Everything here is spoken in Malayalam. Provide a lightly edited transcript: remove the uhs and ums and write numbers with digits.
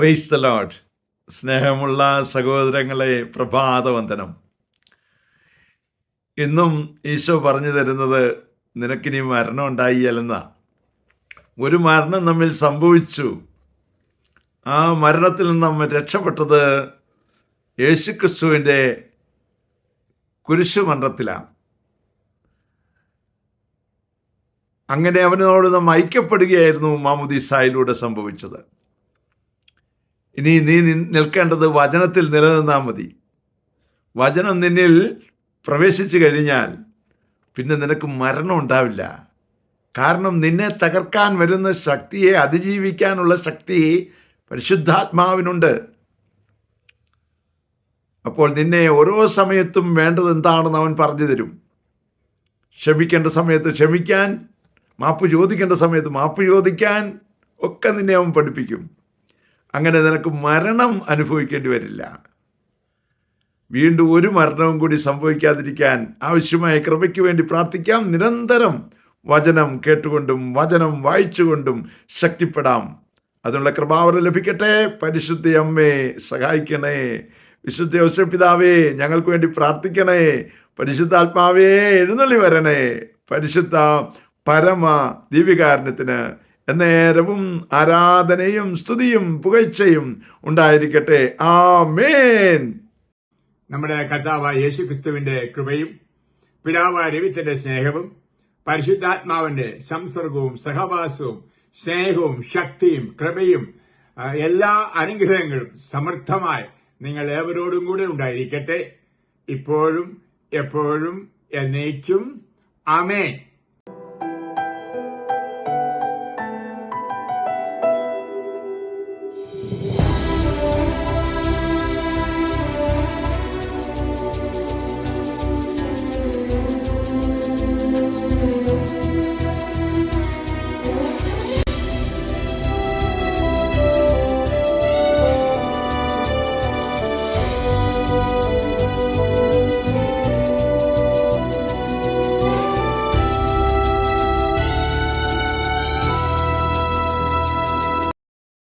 Praise the Lord. സ്നേഹമുള്ള സഹോദരങ്ങളെ, പ്രഭാതവന്ദനം. ഇന്നും ഈശോ പറഞ്ഞു തരുന്നത് നിനക്കിനി മരണം ഉണ്ടായില്ലെന്ന. ഒരു മരണം നമ്മിൽ സംഭവിച്ചു. ആ മരണത്തിൽ നിന്ന് നമ്മൾ രക്ഷപ്പെട്ടത് യേശുക്രിസ്തുവിൻ്റെ കുരിശുമരണത്തിലാണ്. അങ്ങനെ അവനോട് നാം ഐക്യപ്പെടുകയായിരുന്നു മാമുദീസായിലൂടെ സംഭവിച്ചത്. ഇനി നീ നിൽക്കേണ്ടത് വചനത്തിൽ നിലനിന്നാൽ മതി. വചനം നിന്നിൽ പ്രവേശിച്ചു കഴിഞ്ഞാൽ പിന്നെ നിനക്ക് മരണം ഉണ്ടാവില്ല. കാരണം നിന്നെ തകർക്കാൻ വരുന്ന ശക്തിയെ അതിജീവിക്കാനുള്ള ശക്തി പരിശുദ്ധാത്മാവിനുണ്ട്. അപ്പോൾ നിന്നെ ഓരോ സമയത്തും വേണ്ടത് എന്താണെന്ന് അവൻ പറഞ്ഞു തരും. ക്ഷമിക്കേണ്ട സമയത്ത് ക്ഷമിക്കാൻ, മാപ്പ് ചോദിക്കേണ്ട സമയത്ത് മാപ്പ് ചോദിക്കാൻ ഒക്കെ നിന്നെ അവൻ പഠിപ്പിക്കും. അങ്ങനെ നിനക്ക് മരണം അനുഭവിക്കേണ്ടി വരില്ല. വീണ്ടും ഒരു മരണവും കൂടി സംഭവിക്കാതിരിക്കാൻ ആവശ്യമായ കൃപയ്ക്ക് വേണ്ടി പ്രാർത്ഥിക്കാം. നിരന്തരം വചനം കേട്ടുകൊണ്ടും വചനം വായിച്ചുകൊണ്ടും ശക്തിപ്പെടാം. അതിനുള്ള കൃപാവരം ലഭിക്കട്ടെ. പരിശുദ്ധ അമ്മേ സഹായിക്കണേ. വിശുദ്ധ യോസേപ്പ് പിതാവേ ഞങ്ങൾക്ക് വേണ്ടി പ്രാർത്ഥിക്കണേ. പരിശുദ്ധാത്മാവേ എഴുന്നള്ളി വരണേ. പരിശുദ്ധ പരമ ദിവ്യകാരുണ്യത്തിന് എന്നേരവും ആരാധനയും സ്തുതിയും പുകഴ്ചയും ഉണ്ടായിരിക്കട്ടെ. ആമേൻ. നമ്മുടെ കർത്താവായ യേശുക്രിസ്തുവിന്റെ കൃപയും പിതാവായ ദൈവത്തിന്റെ സ്നേഹവും പരിശുദ്ധാത്മാവിന്റെ സംസർഗവും സഹവാസവും സ്നേഹവും ശക്തിയും കൃപയും എല്ലാ അനുഗ്രഹങ്ങളും സമൃദ്ധമായി നിങ്ങൾ ഏവരോടും കൂടെ ഉണ്ടായിരിക്കട്ടെ, ഇപ്പോഴും എപ്പോഴും എന്നേക്കും. ആമേൻ.